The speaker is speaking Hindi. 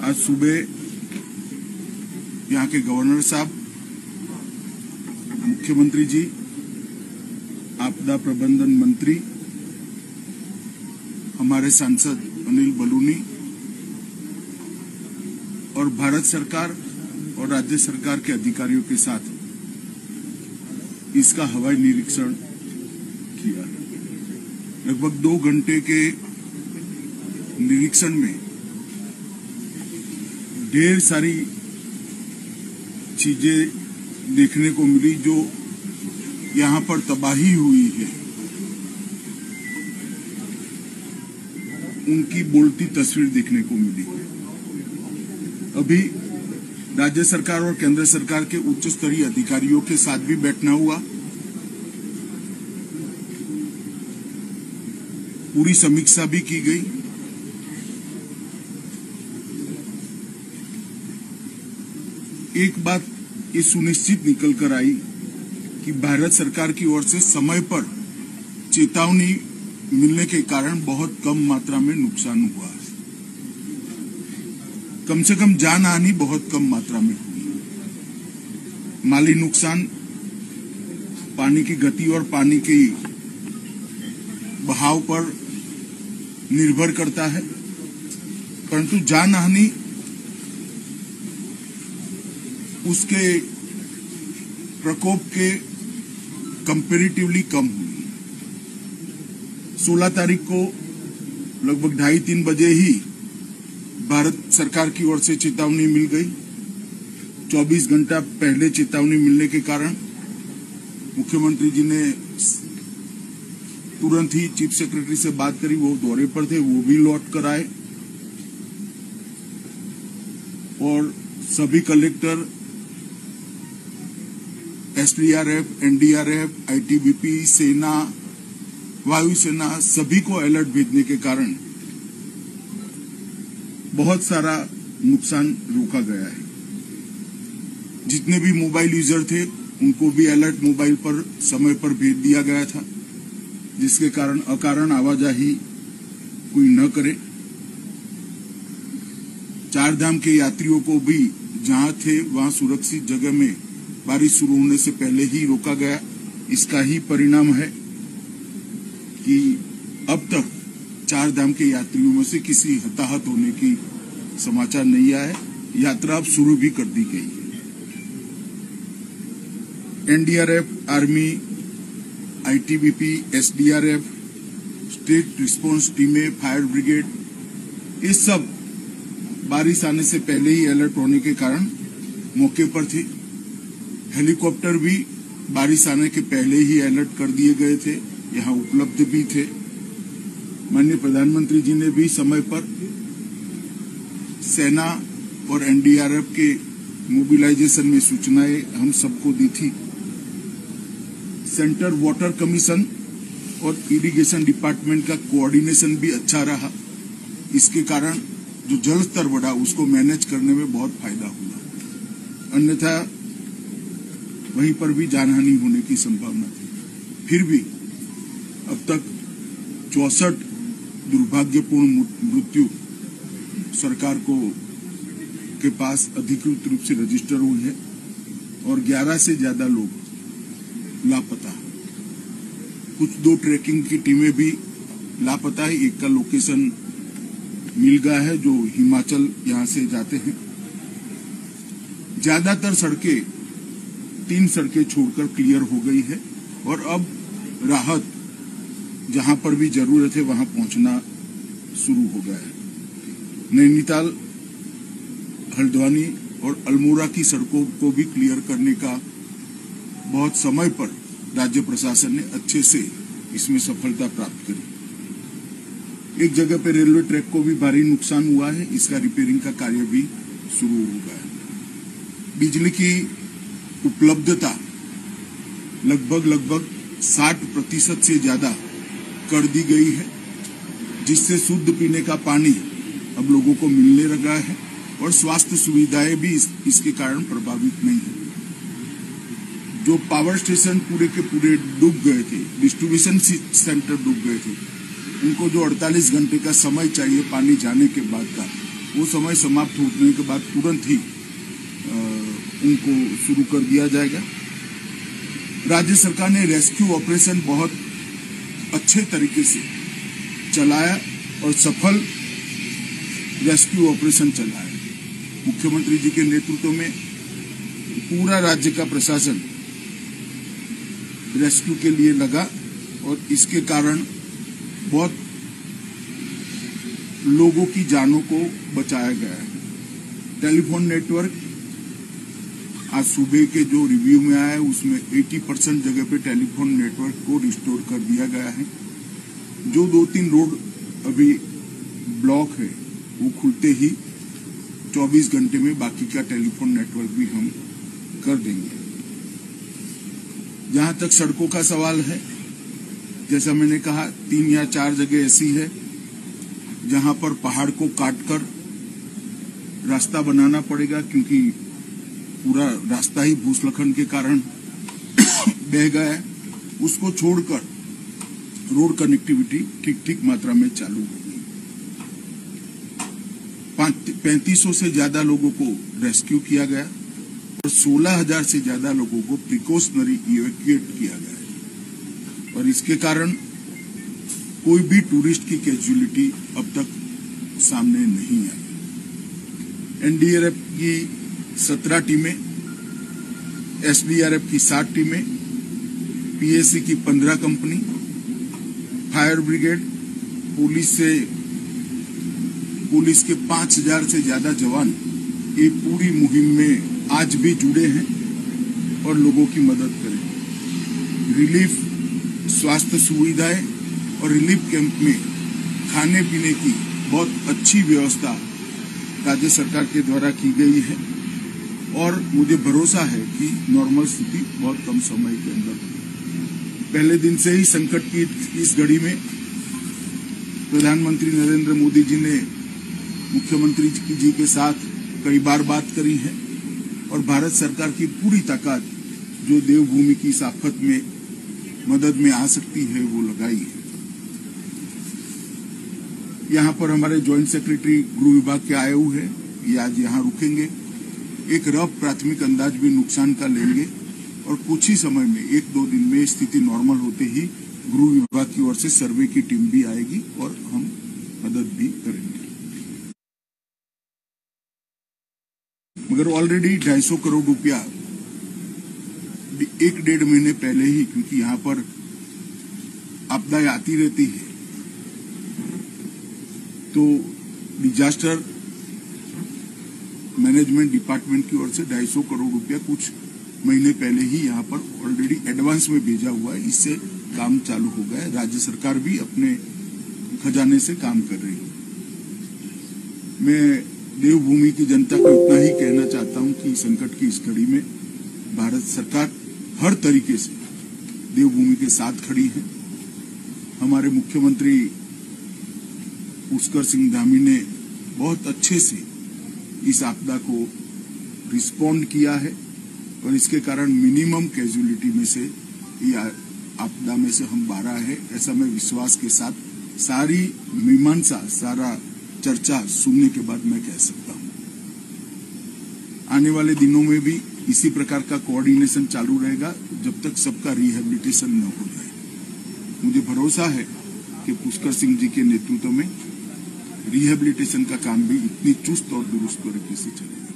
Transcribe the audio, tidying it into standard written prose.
आज सुबह यहाँ के गवर्नर साहब, मुख्यमंत्री जी, आपदा प्रबंधन मंत्री, हमारे सांसद अनिल बलूनी और भारत सरकार और राज्य सरकार के अधिकारियों के साथ इसका हवाई निरीक्षण किया। लगभग 2 घंटे के निरीक्षण में ढेर सारी चीजें देखने को मिली जो यहाँ पर तबाही हुई है, उनकी बोलती तस्वीर देखने को मिली। अभी राज्य सरकार और केंद्र सरकार के उच्च स्तरीय अधिकारियों के साथ भी बैठना हुआ। पूरी समीक्षा भी की गई। एक बात ये सुनिश्चित निकल कर आई कि भारत सरकार की ओर से समय पर चेतावनी मिलने के कारण बहुत कम मात्रा में नुकसान हुआ। कम से कम जान हानि बहुत कम मात्रा में हुई। माली नुकसान पानी की गति और पानी के बहाव पर निर्भर करता है, परंतु जान हानि उसके प्रकोप के कंपैरेटिवली कम हुई। 16 तारीख को लगभग 2:30-3 बजे ही भारत सरकार की ओर से चेतावनी मिल गई। 24 घंटा पहले चेतावनी मिलने के कारण मुख्यमंत्री जी ने तुरंत ही चीफ सेक्रेटरी से बात करी। वो दौरे पर थे, वो भी लौट कर आए और सभी कलेक्टर, एसडीआरएफ, एनडीआरएफ, आईटीबीपी, सेना, वायुसेना सभी को अलर्ट भेजने के कारण बहुत सारा नुकसान रोका गया है। जितने भी मोबाइल यूजर थे उनको भी अलर्ट मोबाइल पर समय पर भेज दिया गया था, जिसके कारण अकारण आवाजाही कोई न करे। 4 धाम के यात्रियों को भी जहां थे वहां सुरक्षित जगह में बारिश शुरू होने से पहले ही रोका गया। इसका ही परिणाम है कि अब तक 4 धाम के यात्रियों में से किसी हताहत होने की समाचार नहीं आया है। यात्रा अब शुरू भी कर दी गई है। NDRF, army, ITBP, SDRF, state response टीमें, फायर ब्रिगेड, ये सब बारिश आने से पहले ही अलर्ट होने के कारण मौके पर थे। हेलीकॉप्टर भी बारिश आने के पहले ही अलर्ट कर दिए गए थे, यहाँ उपलब्ध भी थे। माननीय प्रधानमंत्री जी ने भी समय पर सेना और एनडीआरएफ के मोबिलाइजेशन में सूचनाएं हम सबको दी थी। सेंटर वाटर कमीशन और इरिगेशन डिपार्टमेंट का कोऑर्डिनेशन भी अच्छा रहा। इसके कारण जो जल स्तर बढ़ा उसको मैनेज करने में बहुत फायदा हुआ। अन्यथा वहीं पर भी जानहानि होने की संभावना थी। फिर भी अब तक 64 दुर्भाग्यपूर्ण मृत्यु सरकार के पास अधिकृत रूप से रजिस्टर हुई है और 11 से ज्यादा लोग लापता। कुछ 2 ट्रैकिंग की टीमें भी लापता है। एक का लोकेशन मिल गया है जो हिमाचल यहां से जाते हैं। ज्यादातर सड़कें 3 सड़कें छोड़कर क्लियर हो गई है और अब राहत जहां पर भी जरूरत है वहां पहुंचना शुरू हो गया है। नैनीताल, हल्द्वानी और अल्मोड़ा की सड़कों को भी क्लियर करने का बहुत समय पर राज्य प्रशासन ने अच्छे से इसमें सफलता प्राप्त करी। एक जगह पर रेलवे ट्रैक को भी भारी नुकसान हुआ है, इसका रिपेयरिंग का कार्य भी शुरू हो गया है। बिजली की उपलब्धता लगभग 60% से ज्यादा कर दी गई है, जिससे शुद्ध पीने का पानी अब लोगों को मिलने लगा है और स्वास्थ्य सुविधाएं भी इसके कारण प्रभावित नहीं है। जो पावर स्टेशन पूरे के पूरे डूब गए थे, डिस्ट्रीब्यूशन सेंटर डूब गए थे, उनको जो 48 घंटे का समय चाहिए पानी जाने के बाद का, वो समय समाप्त होने के बाद तुरंत ही उनको शुरू कर दिया जाएगा। राज्य सरकार ने रेस्क्यू ऑपरेशन बहुत अच्छे तरीके से चलाया और सफल रेस्क्यू ऑपरेशन चलाया। मुख्यमंत्री जी के नेतृत्व में पूरा राज्य का प्रशासन रेस्क्यू के लिए लगा और इसके कारण बहुत लोगों की जानों को बचाया गया है। टेलीफोन नेटवर्क आज सुबह के जो रिव्यू में आया है उसमें 80% जगह पे टेलीफोन नेटवर्क को रिस्टोर कर दिया गया है। जो 2-3 रोड अभी ब्लॉक है वो खुलते ही 24 घंटे में बाकी का टेलीफोन नेटवर्क भी हम कर देंगे। जहां तक सड़कों का सवाल है, जैसा मैंने कहा 3 या 4 जगह ऐसी है जहां पर पहाड़ को काटकर रास्ता बनाना पड़ेगा, क्योंकि पूरा रास्ता ही भूस्खलन के कारण बह गया है। उसको छोड़कर रोड कनेक्टिविटी ठीक मात्रा में चालू होगी। 3500 से ज्यादा लोगों को रेस्क्यू किया गया और 16,000 से ज्यादा लोगों को प्रिकॉशनरी इवैक्यूएट किया गया और इसके कारण कोई भी टूरिस्ट की कैजुअलिटी अब तक सामने नहीं आई। एनडीआरएफ की 17 टीमें, एसडीआरएफ की 7 टीमें, पीएसी की 15 कंपनी, फायर ब्रिगेड, पुलिस के 5,000 से ज्यादा जवान ये पूरी मुहिम में आज भी जुड़े हैं और लोगों की मदद करें। रिलीफ, स्वास्थ्य सुविधाएं और रिलीफ कैंप में खाने पीने की बहुत अच्छी व्यवस्था राज्य सरकार के द्वारा की गई है और मुझे भरोसा है कि नॉर्मल स्थिति बहुत कम समय के अंदर। पहले दिन से ही संकट की इस घड़ी में प्रधानमंत्री नरेंद्र मोदी जी ने मुख्यमंत्री जी के साथ कई बार बात करी है और भारत सरकार की पूरी ताकत जो देवभूमि की इस आफत में मदद में आ सकती है वो लगाई है। यहाँ पर हमारे ज्वाइंट सेक्रेटरी गृह विभाग के आए हुए हैं, ये आज यहाँ रुकेंगे। एक रफ प्राथमिक अंदाज भी नुकसान का लेंगे और कुछ ही समय में 1-2 दिन में स्थिति नॉर्मल होते ही गृह विभाग की ओर से सर्वे की टीम भी आएगी और हम मदद भी करेंगे। मगर ऑलरेडी 250 करोड़ रुपया 1-1.5 महीने पहले ही, क्योंकि यहाँ पर आपदाएं आती रहती है, तो डिजास्टर मैनेजमेंट डिपार्टमेंट की ओर से 250 करोड़ रुपया कुछ महीने पहले ही यहाँ पर ऑलरेडी एडवांस में भेजा हुआ है। इससे काम चालू हो गया है। राज्य सरकार भी अपने खजाने से काम कर रही है। मैं देवभूमि की जनता को इतना ही कहना चाहता हूं कि संकट की इस घड़ी में भारत सरकार हर तरीके से देवभूमि के साथ खड़ी है। हमारे मुख्यमंत्री पुष्कर सिंह धामी ने बहुत अच्छे से इस आपदा को रिस्पॉन्ड किया है और इसके कारण मिनिमम कैजुअलिटी में से ये आपदा में से हम 12 है, ऐसा मैं विश्वास के साथ सारी मीमांसा, सारा चर्चा सुनने के बाद मैं कह सकता हूं। आने वाले दिनों में भी इसी प्रकार का कोऑर्डिनेशन चालू रहेगा जब तक सबका रिहेबिलिटेशन न हो जाए। मुझे भरोसा है कि पुष्कर सिंह जी के नेतृत्व में रिहेबिलिटेशन का काम भी इतनी चुस्त और दुरुस्त तरीके से चलेगा।